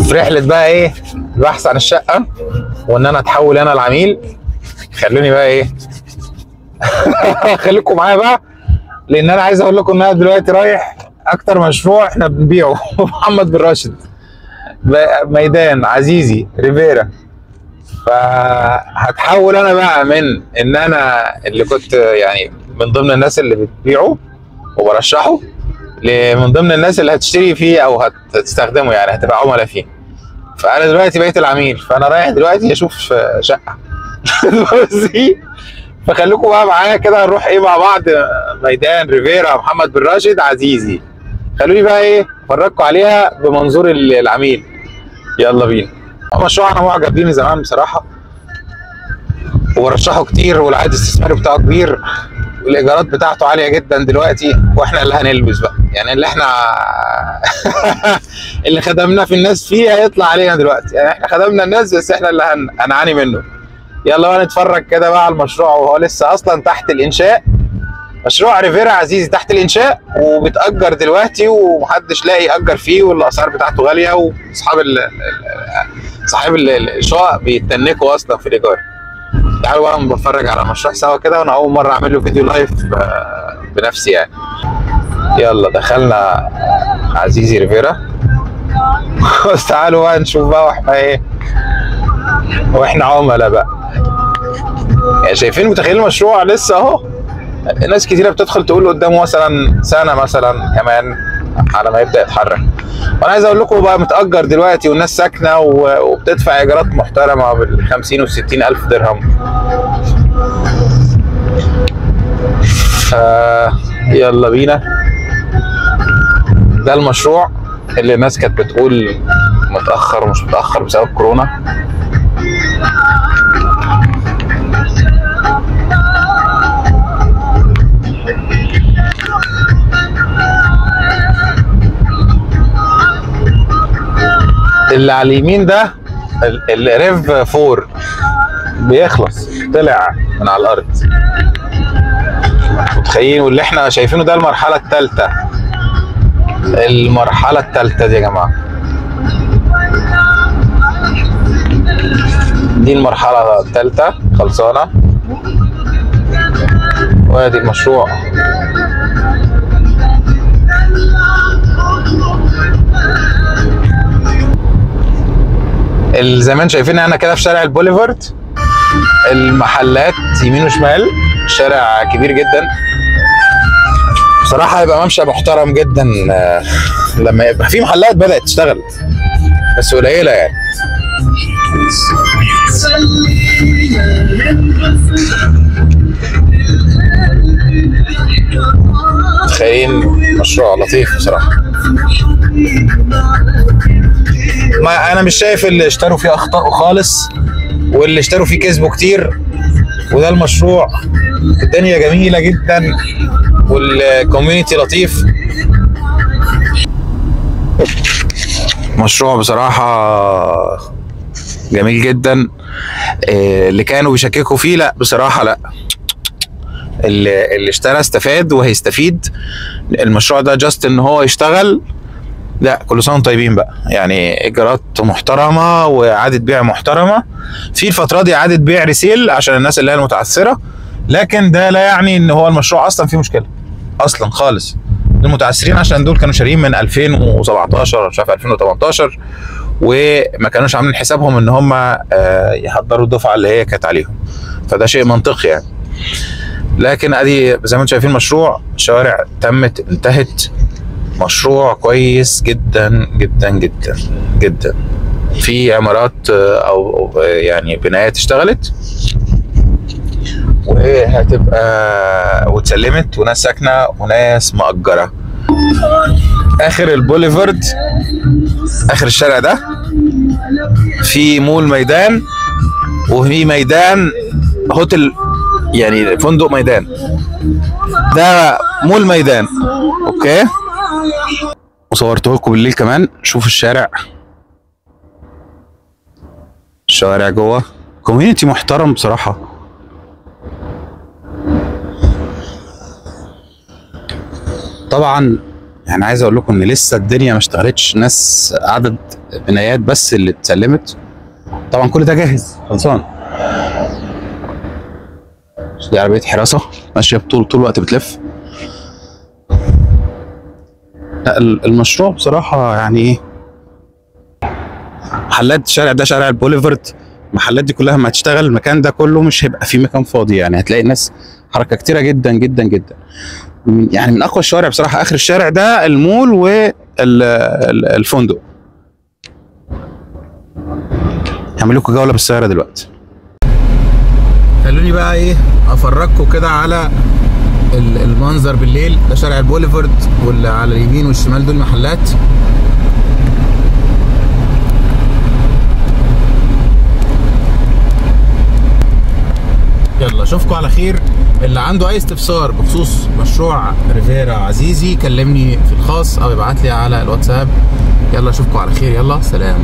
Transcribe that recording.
في رحله بقى ايه البحث عن الشقه، وان انا اتحول انا العميل. خلوني بقى ايه خليكم معايا بقى، لان انا عايز اقول لكم ان انا دلوقتي رايح اكتر مشروع احنا بنبيعه محمد بن راشد، ميدان عزيزي ريفيرا. فهتحول انا بقى من ان انا اللي كنت يعني من ضمن الناس اللي بتبيعه وبرشحه، من ضمن الناس اللي هتشتري فيه او هتستخدمه، يعني هتبقى عملاء فيه. فانا دلوقتي بقيت العميل، فانا رايح دلوقتي اشوف شقه فخليكم بقى معايا كده، هنروح ايه مع بعض ميدان ريفيرا محمد بن راشد عزيزي. خلوني بقى ايه افرجكم عليها بمنظور العميل. يلا بينا. مشروع انا معجب بيه من زمان بصراحه، وبرشحه كتير، والعائد الاستثماري بتاعه كبير، والايجارات بتاعته عاليه جدا دلوقتي، واحنا اللي هنلبس بقى، يعني اللي احنا اللي خدمنا في الناس فيه هيطلع علينا دلوقتي، يعني احنا خدمنا الناس بس احنا اللي هنعاني منه. يلا بقى نتفرج كده بقى على المشروع وهو لسه اصلا تحت الانشاء. مشروع ريفيرا عزيزي تحت الانشاء وبيتأجر دلوقتي، ومحدش لاقي يأجر فيه، والاسعار بتاعته غاليه، واصحاب صاحب الشقق بيتنكوا اصلا في الايجار. تعالوا بقى نتفرج على المشروع سوا كده، وانا اول مره اعمل له فيديو لايف بنفسي يعني. يلا دخلنا عزيزي ريفيرا بس تعالوا بقى نشوف بقى واحنا ايه، واحنا عملاء بقى. يعني شايفين متخيلين المشروع لسه اهو، ناس كتيره بتدخل تقول قدامه مثلا سنه مثلا كمان على ما يبدا يتحرك. وانا عايز اقول لكم بقى متأجر دلوقتي، والناس ساكنه وبتدفع ايجارات محترمه بال50 و60 الف درهم. يلا بينا. ده المشروع اللي الناس كانت بتقول متأخر ومش متأخر بسبب كورونا. اللي على اليمين ده الريف 4 بيخلص، طلع من على الارض متخيلين. واللي احنا شايفينه ده المرحله الثالثه. المرحله الثالثه دي يا جماعه، دي المرحله الثالثه خلصانه، وادي المشروع. زي ما انتم شايفين انا كده في شارع البوليفارد، المحلات يمين وشمال، شارع كبير جدا بصراحه. هيبقى ممشى محترم جدا لما يبقى في محلات بدات تشتغل بس قليله يعني. تخيل مشروع لطيف بصراحه. ما انا مش شايف اللي اشتروا فيه اخطاء خالص، واللي اشتروا فيه كسبوا كتير. وده المشروع، الدنيا جميله جدا والكوميونتي لطيف. مشروع بصراحه جميل جدا. اللي كانوا بيشككوا فيه لا بصراحه لا، اللي اشترى استفاد وهيستفيد. المشروع ده جاست ان هو يشتغل. لا كل سنه وانتم طيبين بقى، يعني ايجارات محترمه واعاده بيع محترمه. في الفتره دي اعاده بيع ريسيل عشان الناس اللي هي المتعثره، لكن ده لا يعني ان هو المشروع اصلا فيه مشكله اصلا خالص. المتعثرين عشان دول كانوا شاريين من 2017 مش عارف 2018، وما كانوش عاملين حسابهم ان هم يحضروا الدفعه اللي هي كانت عليهم، فده شيء منطقي يعني. لكن ادي زي ما انتم شايفين مشروع شوارع انتهت. مشروع كويس جدا جدا جدا جدا. في عمارات او يعني بنايات اشتغلت وهتبقى واتسلمت، وناس ساكنه وناس مأجره. اخر البوليفارد، اخر الشارع ده في مول ميدان، وفي ميدان هوتل يعني فندق ميدان. ده مول ميدان اوكي. وصورته لكم بالليل كمان. شوف الشارع، الشوارع جوه كوميونتي محترم بصراحه. طبعا يعني عايز اقول لكم ان لسه الدنيا ما اشتغلتش، ناس عدد بنايات بس اللي اتسلمت. طبعا كل ده جاهز خلصان. دي عربيه حراسه ماشيه طول الوقت بتلف. لا المشروع بصراحه يعني ايه، محلات الشارع ده شارع البوليفرد، المحلات دي كلها لما هتشتغل المكان ده كله مش هيبقى فيه مكان فاضي، يعني هتلاقي الناس حركه كتيره جدا جدا جدا. يعني من اقوى الشوارع بصراحه اخر الشارع ده المول والفندق. هعمل لكم جوله بالسياره دلوقتي. خلوني بقى ايه افرجكم كده على المنظر بالليل. ده شارع البوليفرد واللي على اليمين والشمال دول محلات. يلا اشوفكم على خير. اللي عنده اي استفسار بخصوص مشروع ريفيرا عزيزي كلمني في الخاص او يبعت لي على الواتساب. يلا اشوفكم على خير. يلا سلام.